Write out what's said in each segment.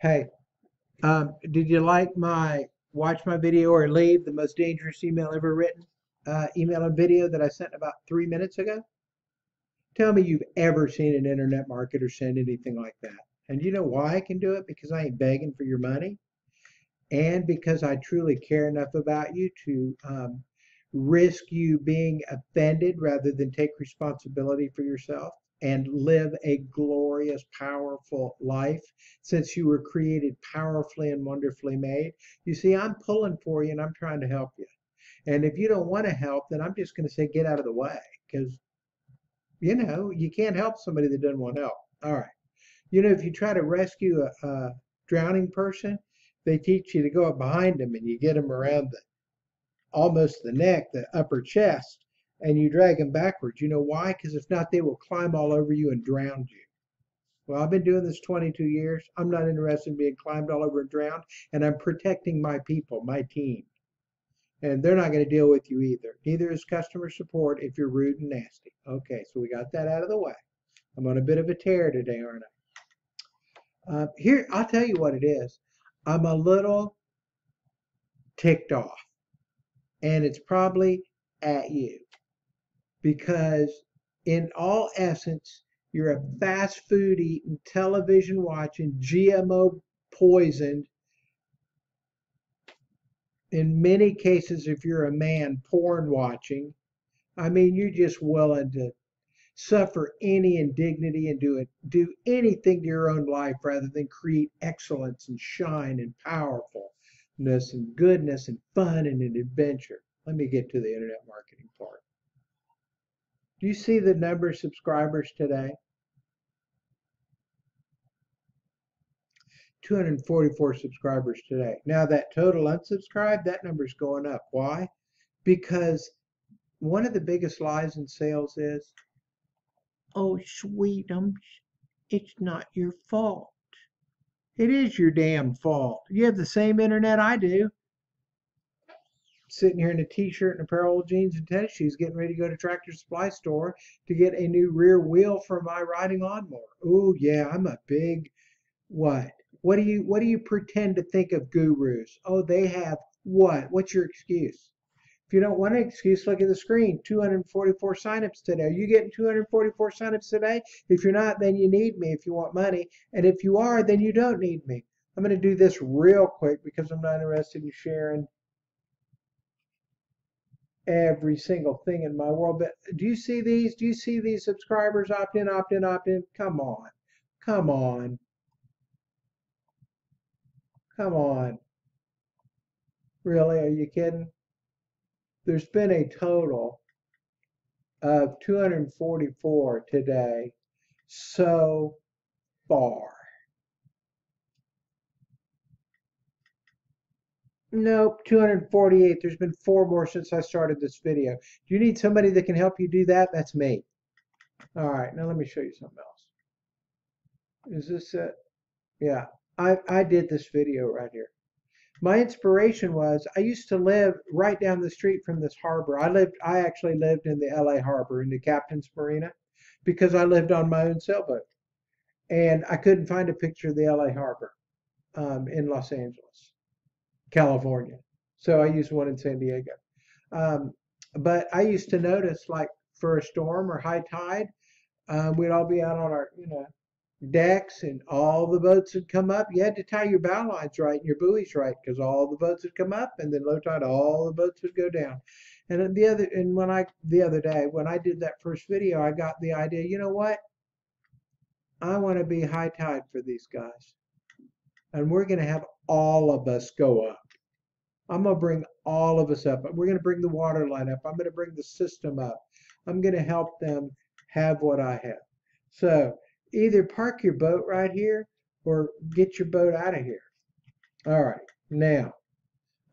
Hey, did you like my watch my video or leave the most dangerous email ever written? Email and video that I sent about 3 minutes ago? Tell me you've ever seen an internet marketer send anything like that. And you know why I can do it? Because I ain't begging for your money and because I truly care enough about you to risk you being offended rather than take responsibility for yourself and live a glorious, powerful life since you were created powerfully and wonderfully made. You see, I'm pulling for you and I'm trying to help you. And if you don't want to help, then I'm just going to say get out of the way because, you can't help somebody that doesn't want help. All right. If you try to rescue a drowning person, they teach you to go up behind them and you get them around almost the neck, the upper chest, and you drag them backwards. You know why? Because if not, they will climb all over you and drown you. Well, I've been doing this 22 years. I'm not interested in being climbed all over and drowned, and I'm protecting my people, my team. And they're not going to deal with you either. Neither is customer support if you're rude and nasty. Okay, so we got that out of the way. I'm on a bit of a tear today, aren't I? Here, I'll tell you what it is. I'm a little ticked off, and it's probably at you because, in all essence, you're a fast food eating, television watching, GMO poisoned, in many cases, if you're a man, porn watching. I mean, you're just willing to suffer any indignity and do anything to your own life rather than create excellence and shine and powerfulness and goodness and fun and an adventure. Let me get to the internet marketing part. Do you see the number of subscribers today? 244 subscribers today. Now that total unsubscribed, that number's going up. Why? Because one of the biggest lies in sales is, oh, sweetums, it's not your fault. It is your damn fault. You have the same internet I do. Sitting here in a t-shirt and a pair of old jeans and tennis shoes, getting ready to go to Tractor Supply store to get a new rear wheel for my riding lawnmower. Oh yeah, I'm a big what? What do you pretend to think of gurus? Oh, they have what? What's your excuse? If you don't want an excuse, look at the screen. 244 signups today. Are you getting 244 signups today? If you're not, then you need me if you want money. And if you are, then you don't need me. I'm going to do this real quick because I'm not interested in sharing every single thing in my world. But do you see these? Do you see these subscribers opt in, opt in, opt in? Come on. Come on. Come on. Really? Are you kidding? There's been a total of 244 today so far. Nope, 248. There's been four more since I started this video. Do you need somebody that can help you do that? That's me. All right, now let me show you something else. Is this it? Yeah, I did this video right here. My inspiration was I used to live right down the street from this harbor. I actually lived in the LA harbor in the Captain's Marina because I lived on my own sailboat. And I couldn't find a picture of the LA harbor in Los Angeles, California. So I used one in San Diego. Um, but I used to notice, like for a storm or high tide, we'd all be out on our, decks, and all the boats would come up. You had to tie your bow lines right and your buoys right because all the boats would come up, and then low tide, all the boats would go down. And then the other day when I did that first video, I got the idea. You know what? I want to be high tide for these guys, and we're going to have all of us go up. I'm going to bring all of us up. We're going to bring the water line up. I'm going to bring the system up. I'm going to help them have what I have. So either park your boat right here or get your boat out of here. All right. Now,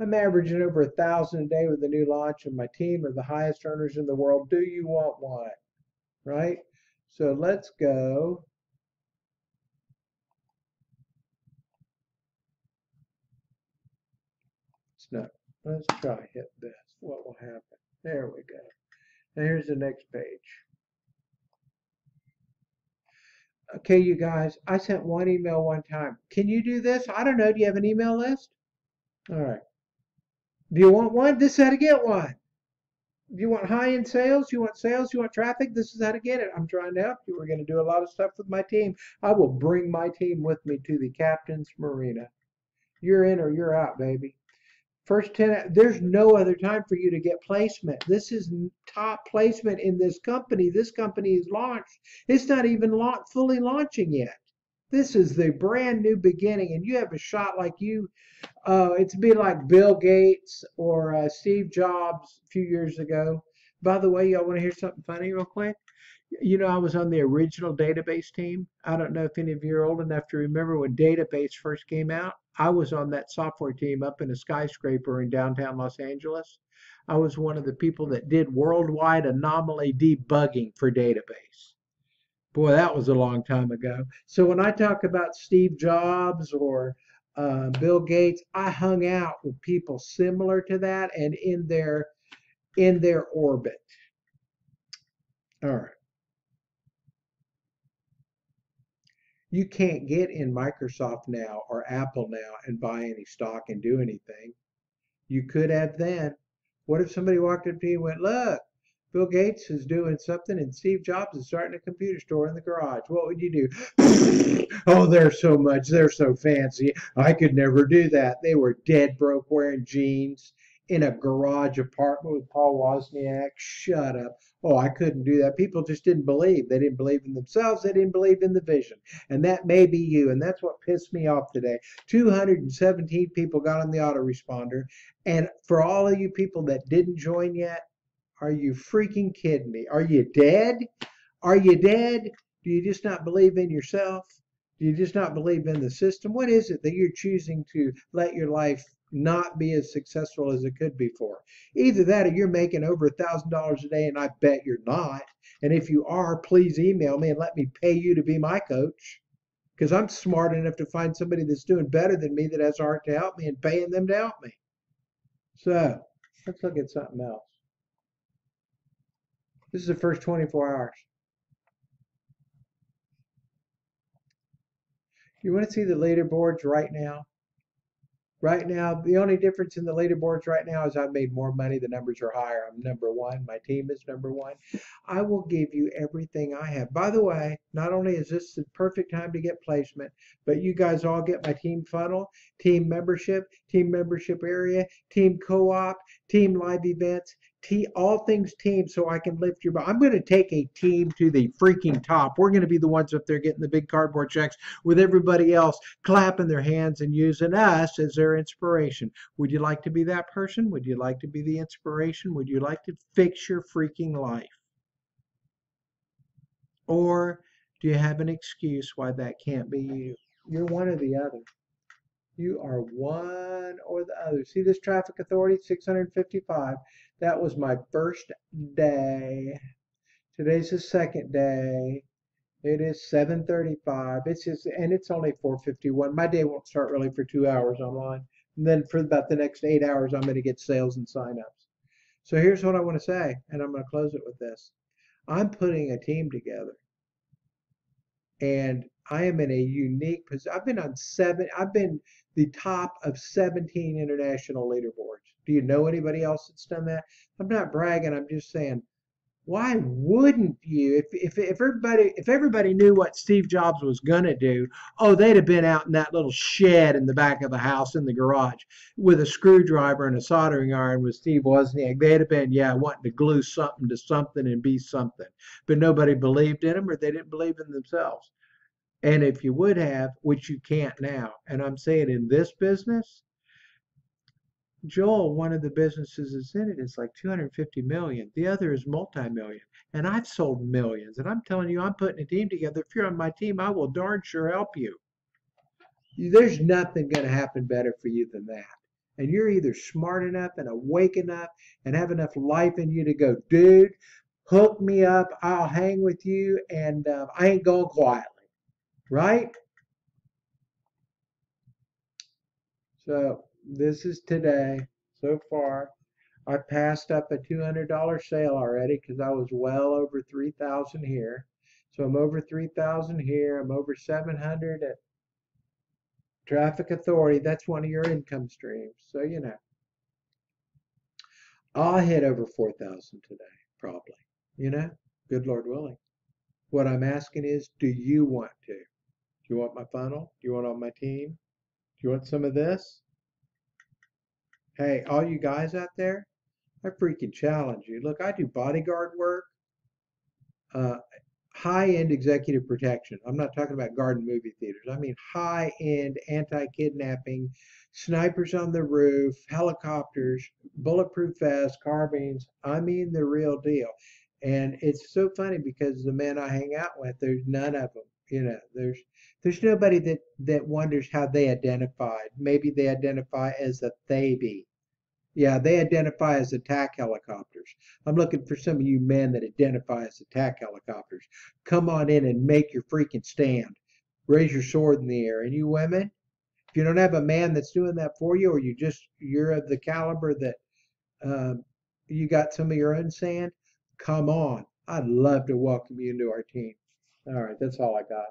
I'm averaging over 1,000 a day with the new launch, and my team are the highest earners in the world. Do you want one? Right? So let's go. It's not. Let's try hit this. What will happen? There we go. Now here's the next page. Okay, you guys, I sent one email one time. Can you do this? I don't know. Do you have an email list? All right. Do you want one? This is how to get one. Do you want high-end sales? You want sales? You want traffic? This is how to get it. I'm trying to help you. We're going to do a lot of stuff with my team. I will bring my team with me to the captain's marina. You're in or you're out, baby. First 10, there's no other time for you to get placement. This is top placement in this company. This company is launched. It's not even fully launching yet. This is the brand new beginning, and you have a shot like it's be like Bill Gates or Steve Jobs a few years ago. By the way, y'all want to hear something funny real quick? You know, I was on the original database team. I don't know if any of you are old enough to remember when database first came out. I was on that software team up in a skyscraper in downtown Los Angeles. I was one of the people that did worldwide anomaly debugging for database. Boy, that was a long time ago. So when I talk about Steve Jobs or Bill Gates, I hung out with people similar to that and in their orbit. All right. You can't get in Microsoft now or Apple now and buy any stock and do anything. You could have then. What if somebody walked up to you and went, look, Bill Gates is doing something and Steve Jobs is starting a computer store in the garage? What would you do? Oh, they're so much. They're so fancy. I could never do that. They were dead broke wearing jeans in a garage apartment with Paul Wozniak. Shut up. Oh, I couldn't do that. People just didn't believe. They didn't believe in themselves. They didn't believe in the vision. And that may be you. And that's what pissed me off today. 217 people got on the autoresponder. And for all of you people that didn't join yet, are you freaking kidding me? Are you dead? Are you dead? Do you just not believe in yourself? Do you just not believe in the system? What is it that you're choosing to let your life not be as successful as it could be for? Either that or you're making over $1,000 a day, and I bet you're not. And if you are, please email me and let me pay you to be my coach. Because I'm smart enough to find somebody that's doing better than me that has a heart to help me and paying them to help me. So let's look at something else. This is the first 24 hours. You want to see the leaderboards right now? Right now, the only difference in the leaderboards right now is I've made more money. The numbers are higher. I'm number one. My team is number one. I will give you everything I have. By the way, not only is this the perfect time to get placement, but you guys all get my team funnel, team membership area, team co-op, team live events, all things team so I can lift your. I'm going to take a team to the freaking top. We're going to be the ones up there getting the big cardboard checks with everybody else clapping their hands and using us as their inspiration. Would you like to be that person? Would you like to be the inspiration? Would you like to fix your freaking life? Or do you have an excuse why that can't be you? You're one or the other. You are one or the other. See this traffic authority, 655. That was my first day. Today's the second day. It is 7:35. It's only 4:51. My day won't start really for 2 hours online. And then for about the next 8 hours, I'm going to get sales and signups. So here's what I want to say, and I'm going to close it with this. I'm putting a team together, and I am in a unique position. I've been the top of 17 international leaderboards. Do you know anybody else that's done that? I'm not bragging. I'm just saying why wouldn't you? If everybody knew what Steve Jobs was gonna do, oh, they'd have been out in that little shed in the back of the house in the garage with a screwdriver and a soldering iron with Steve Wozniak. They'd have been, yeah, wanting to glue something to something and be something. But nobody believed in them or they didn't believe in themselves. And if you would have, which you can't now, and I'm saying in this business, Joel, one of the businesses is in it, is like 250 million. The other is multi-million. And I've sold millions. And I'm telling you, I'm putting a team together. If you're on my team, I will darn sure help you. There's nothing going to happen better for you than that. And you're either smart enough and awake enough and have enough life in you to go, dude, hook me up. I'll hang with you. And I ain't going quietly. Right? So this is today so far. I passed up a $200 sale already because I was well over 3,000 here. So I'm over 3,000 here. I'm over 700 at traffic authority. That's one of your income streams. So, I'll hit over 4,000 today, probably. Good Lord willing. What I'm asking is, do you want to? Do you want my funnel? Do you want on my team? Do you want some of this? Hey, all you guys out there, I freaking challenge you. Look, I do bodyguard work. Uh, High-end executive protection. I'm not talking about garden movie theaters. I mean high-end anti-kidnapping, snipers on the roof, helicopters, bulletproof vests, carbines. I mean the real deal. And it's so funny because the men I hang out with, there's none of them. There's nobody that wonders how they identify. Maybe they identify as a they be. Yeah, they identify as attack helicopters. I'm looking for some of you men that identify as attack helicopters. Come on in and make your freaking stand. Raise your sword in the air. And you women, if you don't have a man that's doing that for you, or you're of the caliber that um, you got some of your own sand, come on. I'd love to welcome you into our team. All right, that's all I got.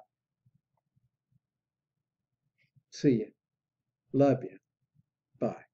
See you. Love you. Bye.